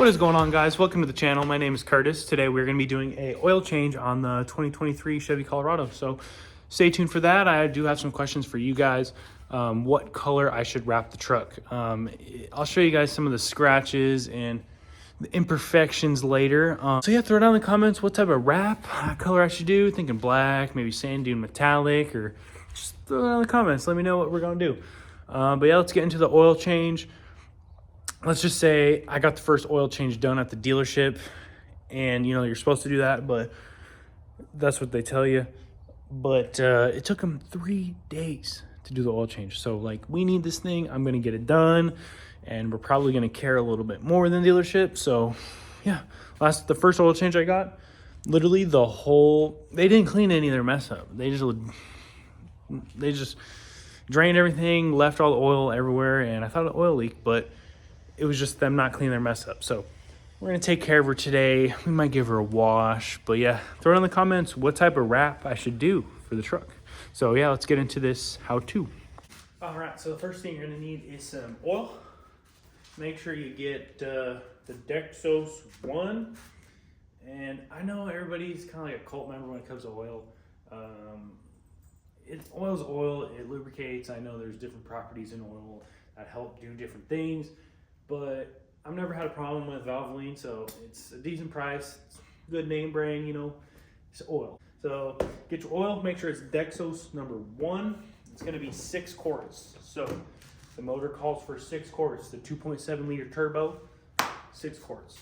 What is going on, guys? Welcome to the channel. My name is Curtis. Today we're going to be doing a oil change on the 2023 Chevy Colorado. So stay tuned for that. I do have some questions for you guys. What color I should wrap the truck. I'll show you guys some of the scratches and the imperfections later. So yeah, throw down in the comments what type of wrap color I should do. Thinking black, maybe sand dune metallic, or just throw it down in the comments. Let me know what we're going to do. But yeah, let's get into the oil change. Let's just say I got the first oil change done at the dealership, and you know, you're supposed to do that, but that's what they tell you. But it took them 3 days to do the oil change. So like, we need this thing. I'm going to get it done, and we're probably going to care a little bit more than dealership. So yeah, the first oil change I got, literally they didn't clean any of their mess up. They just drained everything, left all the oil everywhere, and I thought an oil leak, but it was just them not cleaning their mess up. So we're gonna take care of her today. We might give her a wash, but yeah, throw it in the comments what type of wrap I should do for the truck. So yeah, let's get into this how-to. All right, so the first thing you're gonna need is some oil. Make sure you get the Dexos 1. And I know everybody's kind of like a cult member when it comes to oil. Oil's oil, it lubricates. I know there's different properties in oil that help do different things, but I've never had a problem with Valvoline, so it's a decent price. It's a good name brand, you know, it's oil. So get your oil, make sure it's Dexos number 1. It's gonna be 6 quarts. So the motor calls for 6 quarts, the 2.7 liter turbo, 6 quarts.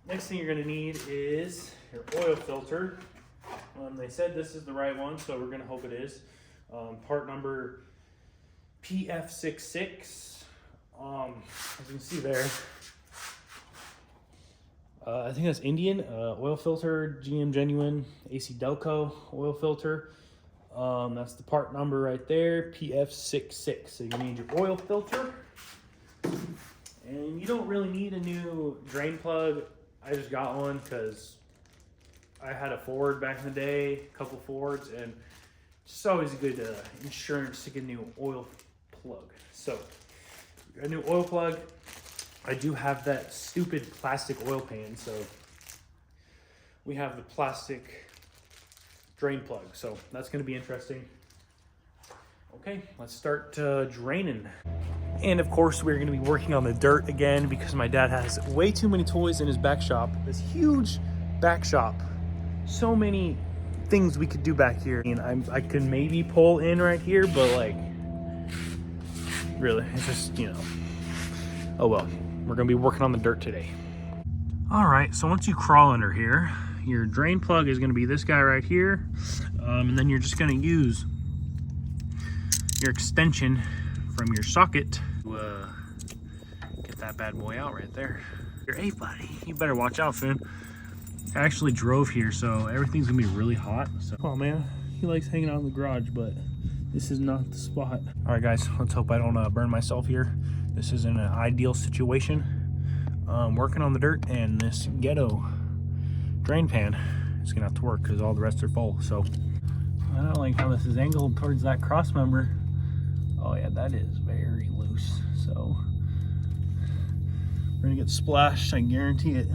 Next thing you're gonna need is your oil filter. They said this is the right one, so we're gonna hope it is. Part number PF66. As you can see there, I think that's Indian oil filter, GM Genuine AC Delco oil filter. That's the part number right there, PF66. So you need your oil filter, and you don't really need a new drain plug. I just got one because I had a Ford back in the day, a couple Fords, and it's always a good insurance to get a new oil plug. So a new oil plug. I do have that stupid plastic oil pan, so we have the plastic drain plug, so that's going to be interesting. Okay, let's start draining. And of course, we're going to be working on the dirt again because my dad has way too many toys in his back shop. This huge back shop, so many things we could do back here. And I could maybe pull in right here, but like, really, it's just, you know, oh well. We're gonna be working on the dirt today. All right, so once you crawl under here, your drain plug is gonna be this guy right here. And then you're just gonna use your extension from your socket to get that bad boy out right there. Hey buddy, you better watch out, soon. I actually drove here, so everything's gonna be really hot. So, oh man, he likes hanging out in the garage, but this is not the spot. All right, guys, let's hope I don't burn myself here. This isn't an ideal situation. Working on the dirt, and this ghetto drain pan is gonna have to work because all the rest are full. So I don't like how this is angled towards that cross member. Oh yeah, that is very loose. So we're gonna get splashed, I guarantee it.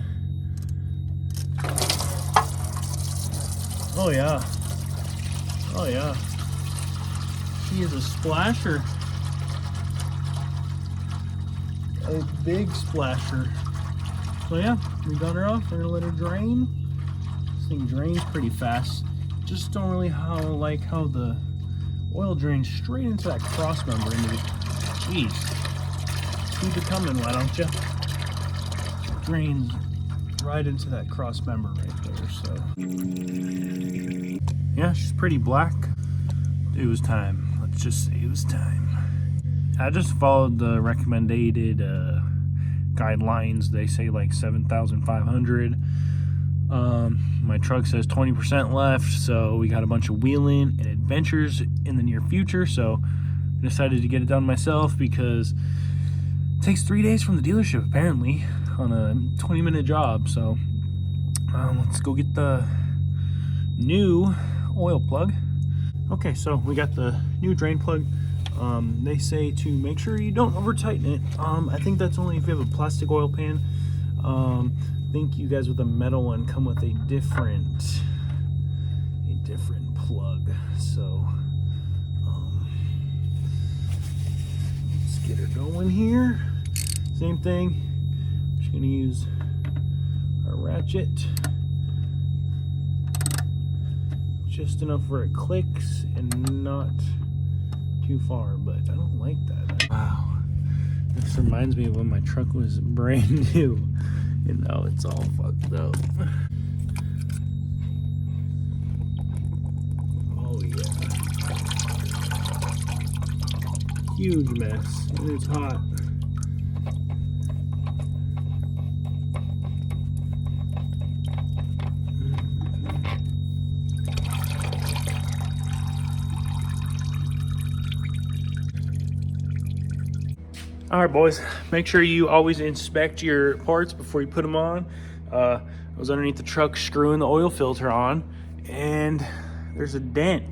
Oh yeah. Oh yeah. She is a splasher. A big splasher. So yeah, we got her off. We're gonna let her drain. This thing drains pretty fast. Just don't really like how the oil drains straight into that cross member. Jeez, keep it coming, why don't you? Drains right into that cross member right there. So yeah, she's pretty black. It was time. Let's just say it was time. I just followed the recommended guidelines. They say like 7,500. My truck says 20% left, so we got a bunch of wheeling and adventures in the near future. So I decided to get it done myself because it takes 3 days from the dealership apparently on a 20-minute job. So let's go get the new oil plug. Okay, so we got the new drain plug. They say to make sure you don't over tighten it. I think that's only if you have a plastic oil pan. I think you guys with a metal one come with a different plug. So let's get her going here. Same thing. Just gonna use our ratchet just enough where it clicks and not too far, but I don't like that. Wow, this reminds me of when my truck was brand new and now it's all fucked up. Oh yeah, huge mess, and it's hot. All right, boys, make sure you always inspect your parts before you put them on. I was underneath the truck screwing the oil filter on, and there's a dent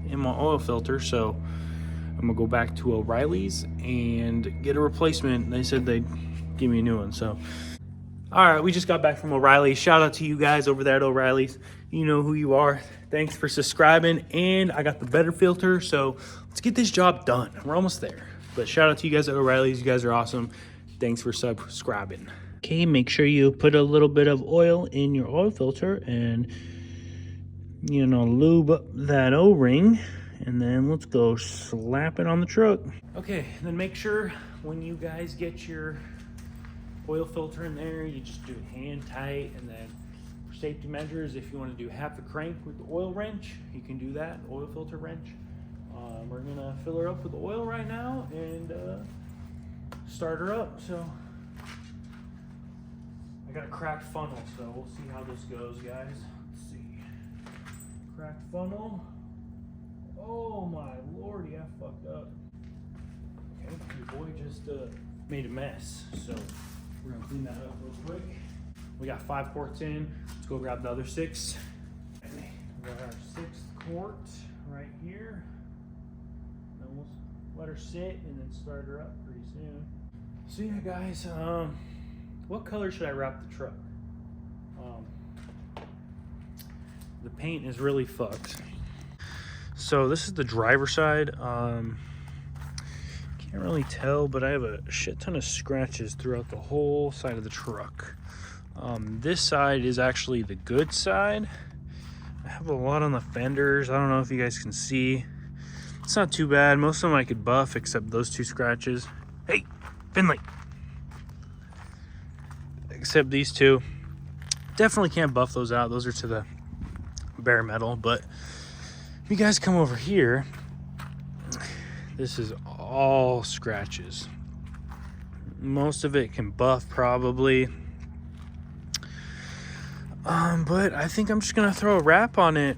in my oil filter, so I'm gonna go back to O'Reilly's and get a replacement. They said they'd give me a new one, so. All right, we just got back from O'Reilly's. Shout out to you guys over there at O'Reilly's. You know who you are. Thanks for subscribing, and I got the better filter, so let's get this job done. We're almost there. But shout out to you guys at O'Reilly's. You guys are awesome. Thanks for subscribing. Okay, make sure you put a little bit of oil in your oil filter and, you know, lube up that O-ring. And then let's go slap it on the truck. Okay, then make sure when you guys get your oil filter in there, you just do it hand tight. And then for safety measures, if you want to do half a crank with the oil wrench, you can do that, oil filter wrench. We're gonna fill her up with oil right now and start her up. So I got a cracked funnel, so we'll see how this goes, guys. Let's see. Cracked funnel. Oh my lordy, I fucked up. Okay, your boy just made a mess, so we're gonna clean that up real quick. We got 5 quarts in. Let's go grab the other 6. Okay, we got our 6th quart right here. We'll let her sit and then start her up pretty soon. So yeah, guys, what color should I wrap the truck? The paint is really fucked. So this is the driver's side. Can't really tell, but I have a shit ton of scratches throughout the whole side of the truck. This side is actually the good side. I have a lot on the fenders. I don't know if you guys can see. It's not too bad. Most of them I could buff except those 2 scratches. Hey, Finley. Except these 2. Definitely can't buff those out. Those are to the bare metal. But if you guys come over here, this is all scratches. Most of it can buff probably. But I think I'm just gonna throw a wrap on it.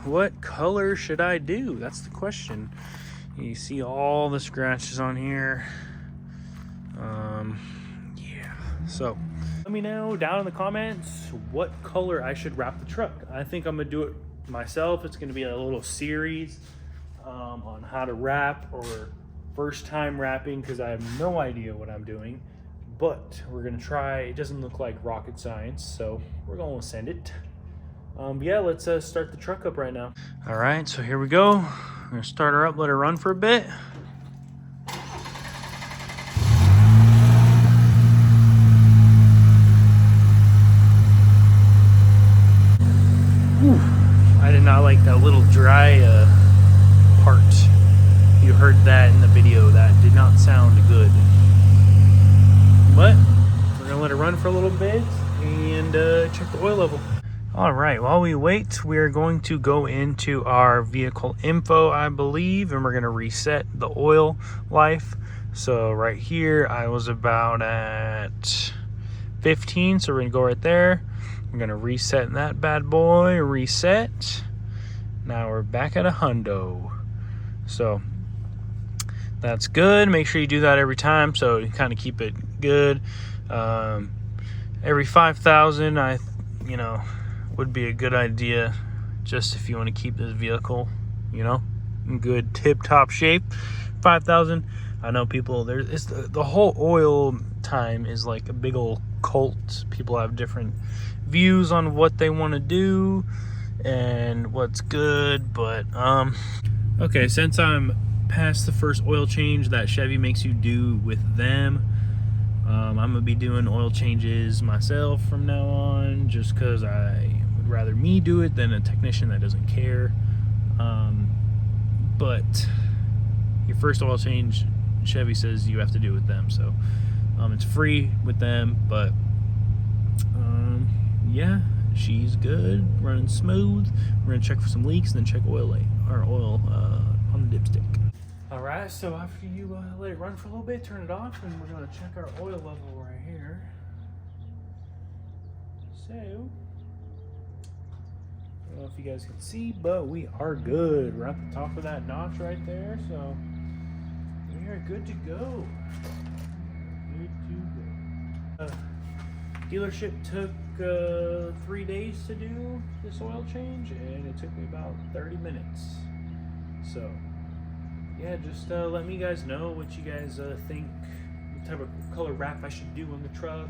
What color should I do? That's the question. You see all the scratches on here. Yeah. So let me know down in the comments what color I should wrap the truck. I think I'm gonna do it myself. It's gonna be a little series on how to wrap or first time wrapping, because I have no idea what I'm doing. But we're gonna try. It doesn't look like rocket science, so we're gonna send it. Yeah, let's start the truck up right now. All right, so here we go. I'm gonna start her up, let her run for a bit. Whew. I did not like that little dry part. You heard that in the video. That did not sound good. But we're gonna let it run for a little bit and check the oil level. All right, while we wait, we're going to go into our vehicle info, I believe, and we're gonna reset the oil life. So right here, I was about at 15, so we're gonna go right there. We're gonna reset that bad boy, reset. Now we're back at a hundo. So that's good. Make sure you do that every time, so you kind of keep it good. Every 5,000, would be a good idea, just if you want to keep this vehicle, in good tip-top shape. 5,000. I know people, there's the whole oil time is like a big old cult. People have different views on what they want to do and what's good, but okay, since I'm past the first oil change that Chevy makes you do with them, I'm gonna be doing oil changes myself from now on, just because I would rather me do it than a technician that doesn't care. But your first oil change, Chevy says you have to do with them, so it's free with them. But yeah, she's good, running smooth. We're gonna check for some leaks and then check oil on the dipstick. All right, so after you let it run for a little bit, turn it off, and we're gonna check our oil level right here. So I don't know if you guys can see, but we are good. We're at the top of that notch right there, so we are good to go. Good to go. Dealership took 3 days to do this oil change, and it took me about 30 minutes. So yeah, just let me guys know what you guys think, what type of color wrap I should do on the truck.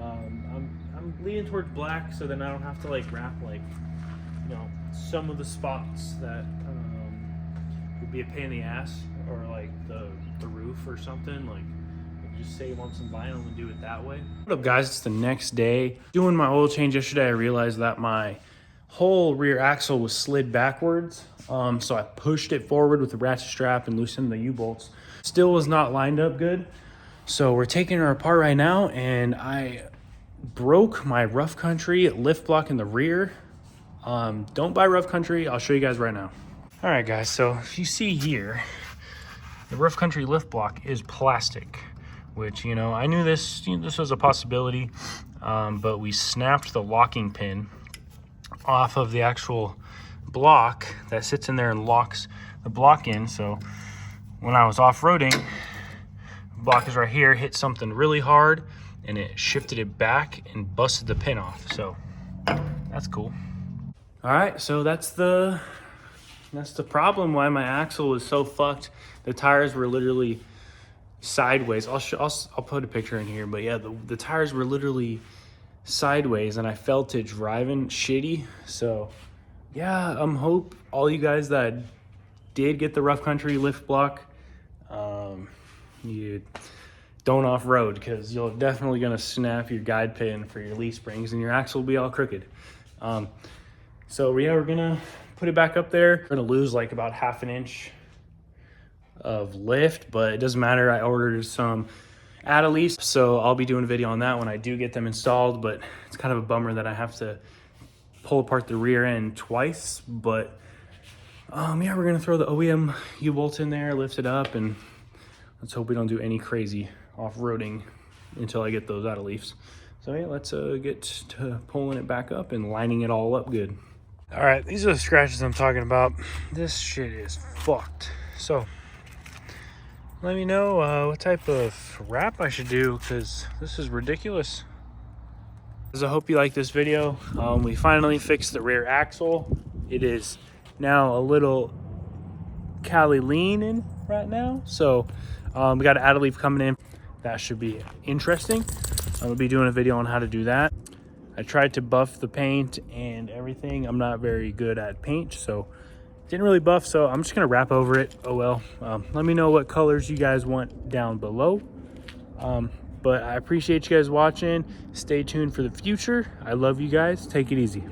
I'm leaning towards black, so then I don't have to like wrap like, you know, some of the spots that would be a pain in the ass, or like the roof or something. Like, just save on some vinyl and do it that way. What up, guys? It's the next day. Doing my oil change yesterday, I realized that my whole rear axle was slid backwards. So I pushed it forward with the ratchet strap and loosened the U-bolts. Still was not lined up good. So we're taking her apart right now, and I broke my Rough Country lift block in the rear. Don't buy Rough Country. I'll show you guys right now. All right, guys. So if you see here, the Rough Country lift block is plastic, which, you know, I knew this was a possibility, but we snapped the locking pin off of the actual block that sits in there and locks the block in. So when I was off-roading, the block is right here, hit something really hard, and it shifted it back and busted the pin off. So that's cool. All right, so that's the problem why my axle was so fucked. The tires were literally sideways. I'll put a picture in here, but yeah, the tires were literally sideways, and I felt it driving shitty. So yeah, hope all you guys that did get the Rough Country lift block, you don't off-road, because you're definitely gonna snap your guide pin for your leaf springs and your axle will be all crooked. So yeah, we're gonna put it back up there. We're gonna lose like about 1/2 inch of lift, but it doesn't matter. I ordered some add-a-leafs, so I'll be doing a video on that when I do get them installed. But it's kind of a bummer that I have to pull apart the rear end twice. But yeah, we're gonna throw the OEM U-bolts in there, lift it up, and let's hope we don't do any crazy off-roading until I get those add-a-leafs. So yeah, let's get to pulling it back up and lining it all up good. All right, these are the scratches I'm talking about. This shit is fucked. So let me know what type of wrap I should do, because this is ridiculous. I hope you like this video. We finally fixed the rear axle. It is now a little Cali leaning right now. So we got an add-a-leaf coming in. That should be interesting. I'll be doing a video on how to do that. I tried to buff the paint and everything. I'm not very good at paint, so didn't really buff, so I'm just gonna wrap over it. Oh well. Let me know what colors you guys want down below. But I appreciate you guys watching. Stay tuned for the future. I love you guys. Take it easy.